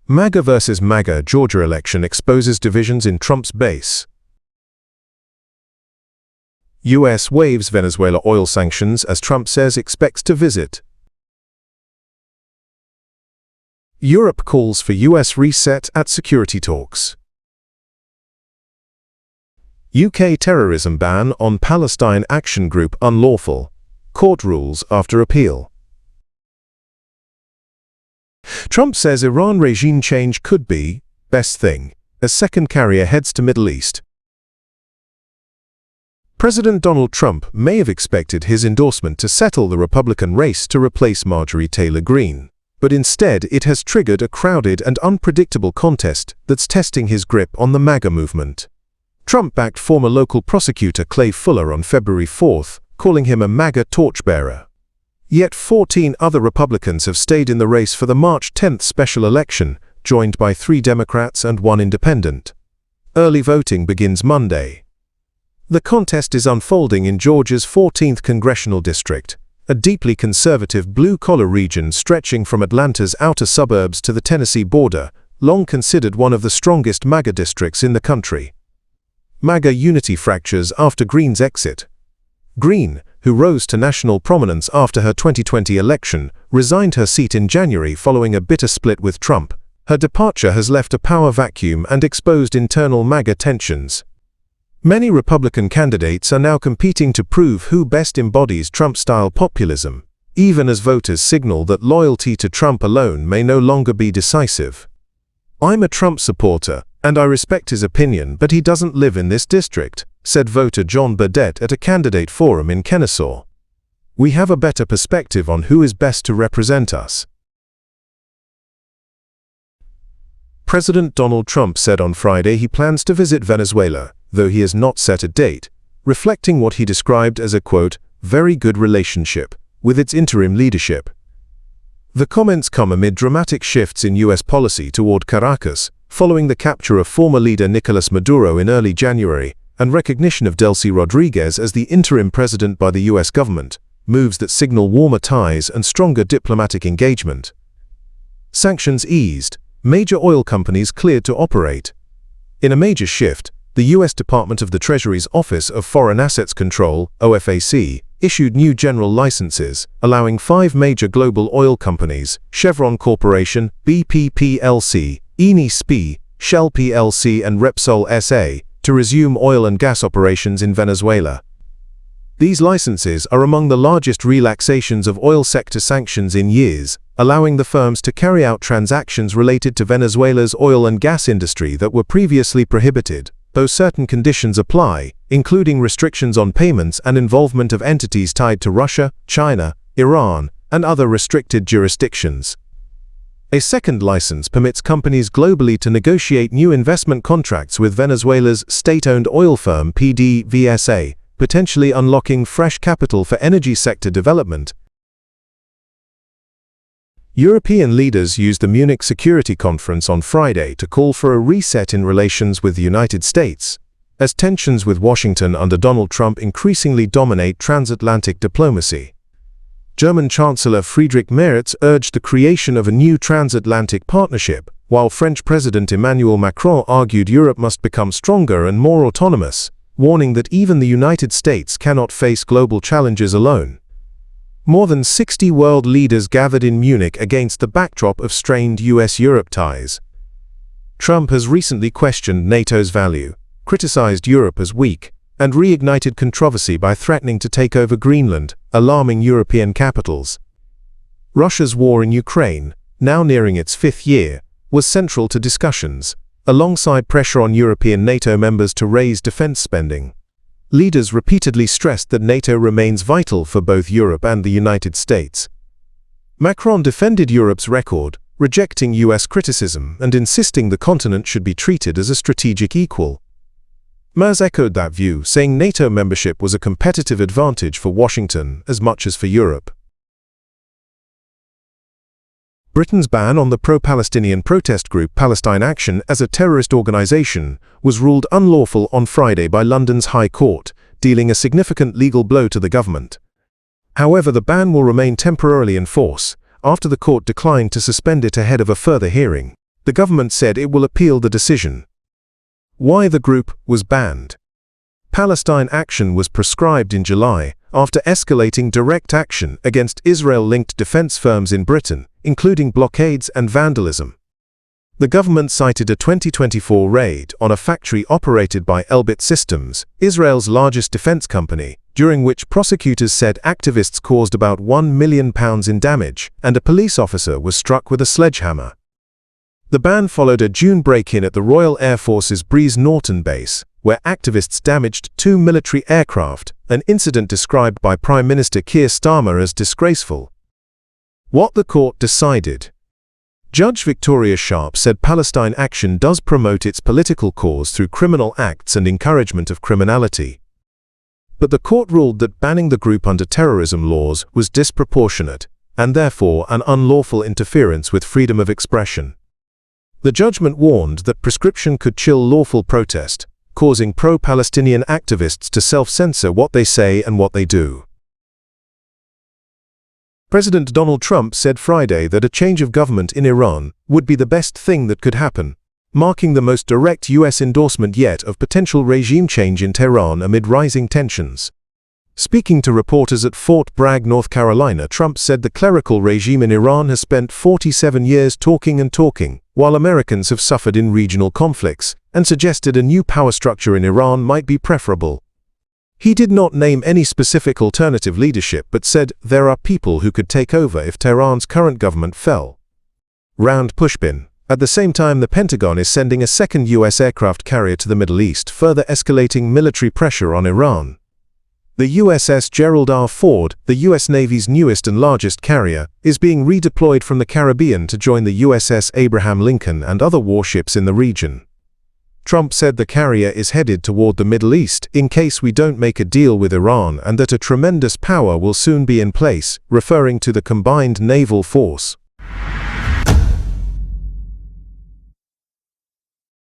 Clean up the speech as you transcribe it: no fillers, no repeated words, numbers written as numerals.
MAGA versus MAGA Georgia election exposes divisions in Trump's base. U.S. waives Venezuela oil sanctions as Trump says expects to visit. Europe calls for U.S. reset at security talks. UK terrorism ban on Palestine Action Group unlawful. Court rules after appeal. Trump says Iran regime change could be best thing as second carrier heads to Middle East. President Donald Trump may have expected his endorsement to settle the Republican race to replace Marjorie Taylor Greene, but instead it has triggered a crowded and unpredictable contest that's testing his grip on the MAGA movement. Trump backed former local prosecutor Clay Fuller on February 4th, calling him a MAGA torchbearer. Yet 14 other Republicans have stayed in the race for the March 10th special election, joined by 3 Democrats and 1 independent. Early voting begins Monday. The contest is unfolding in Georgia's 14th congressional district, a deeply conservative blue-collar region stretching from Atlanta's outer suburbs to the Tennessee border, long considered one of the strongest MAGA districts in the country. MAGA unity fractures after Greene's exit. Greene, who rose to national prominence after her 2020 election, resigned her seat in January following a bitter split with Trump. Her departure has left a power vacuum and exposed internal MAGA tensions. Many Republican candidates are now competing to prove who best embodies Trump-style populism, even as voters signal that loyalty to Trump alone may no longer be decisive. "I'm a Trump supporter, and I respect his opinion, but he doesn't live in this district," said voter John Burdett at a candidate forum in Kennesaw. "We have a better perspective on who is best to represent us." President Donald Trump said on Friday he plans to visit Venezuela, though he has not set a date, reflecting what he described as a, quote, very good relationship with its interim leadership. The comments come amid dramatic shifts in U.S. policy toward Caracas, following the capture of former leader Nicolas Maduro in early January, and recognition of Delcy Rodriguez as the interim president by the U.S. government, moves that signal warmer ties and stronger diplomatic engagement. Sanctions eased, major oil companies cleared to operate. In a major shift, the U.S. Department of the Treasury's Office of Foreign Assets Control, OFAC, issued new general licenses, allowing 5 major global oil companies, Chevron Corporation, BP plc, Eni SPE, Shell plc and Repsol SA, to resume oil and gas operations in Venezuela. These licenses are among the largest relaxations of oil sector sanctions in years, allowing the firms to carry out transactions related to Venezuela's oil and gas industry that were previously prohibited, though certain conditions apply, including restrictions on payments and involvement of entities tied to Russia, China, Iran, and other restricted jurisdictions. A second license permits companies globally to negotiate new investment contracts with Venezuela's state-owned oil firm PDVSA, potentially unlocking fresh capital for energy sector development. European leaders used the Munich Security Conference on Friday to call for a reset in relations with the United States, as tensions with Washington under Donald Trump increasingly dominate transatlantic diplomacy. German Chancellor Friedrich Merz urged the creation of a new transatlantic partnership, while French President Emmanuel Macron argued Europe must become stronger and more autonomous, warning that even the United States cannot face global challenges alone. More than 60 world leaders gathered in Munich against the backdrop of strained US-Europe ties. Trump has recently questioned NATO's value, criticized Europe as weak, and reignited controversy by threatening to take over Greenland, alarming European capitals. Russia's war in Ukraine, now nearing its 5th year, was central to discussions, alongside pressure on European NATO members to raise defense spending. Leaders repeatedly stressed that NATO remains vital for both Europe and the United States. Macron defended Europe's record, rejecting US criticism and insisting the continent should be treated as a strategic equal. Merz echoed that view, saying NATO membership was a competitive advantage for Washington as much as for Europe. Britain's ban on the pro-Palestinian protest group Palestine Action as a terrorist organization was ruled unlawful on Friday by London's High Court, dealing a significant legal blow to the government. However, the ban will remain temporarily in force, after the court declined to suspend it ahead of a further hearing. the government said it will appeal the decision. Why the group was banned. Palestine action was proscribed in July after escalating direct action against Israel-linked defense firms in Britain, including blockades and vandalism. The government cited a 2024 raid on a factory operated by Elbit Systems, Israel's largest defense company, during which prosecutors said activists caused about £1 million in damage and a police officer was struck with a sledgehammer. The ban followed a June break-in at the Royal Air Force's Breeze Norton base, where activists damaged 2 military aircraft, an incident described by Prime Minister Keir Starmer as disgraceful. What the court decided. Judge Victoria Sharp said Palestine action does promote its political cause through criminal acts and encouragement of criminality. But the court ruled that banning the group under terrorism laws was disproportionate, and therefore an unlawful interference with freedom of expression. The judgment warned that prescription could chill lawful protest, causing pro-Palestinian activists to self-censor what they say and what they do. President Donald Trump said Friday that a change of government in Iran would be the best thing that could happen, marking the most direct U.S. endorsement yet of potential regime change in Tehran amid rising tensions. Speaking to reporters at Fort Bragg, North Carolina, Trump said the clerical regime in Iran has spent 47 years talking and talking, while Americans have suffered in regional conflicts, and suggested a new power structure in Iran might be preferable. He did not name any specific alternative leadership but said there are people who could take over if Tehran's current government fell. Round pushpin. At the same time, the Pentagon is sending a second U.S. aircraft carrier to the Middle East, further escalating military pressure on Iran. The USS Gerald R. Ford, the U.S. Navy's newest and largest carrier, is being redeployed from the Caribbean to join the USS Abraham Lincoln and other warships in the region. Trump said the carrier is headed toward the Middle East in case we don't make a deal with Iran and that a tremendous power will soon be in place, referring to the combined naval force.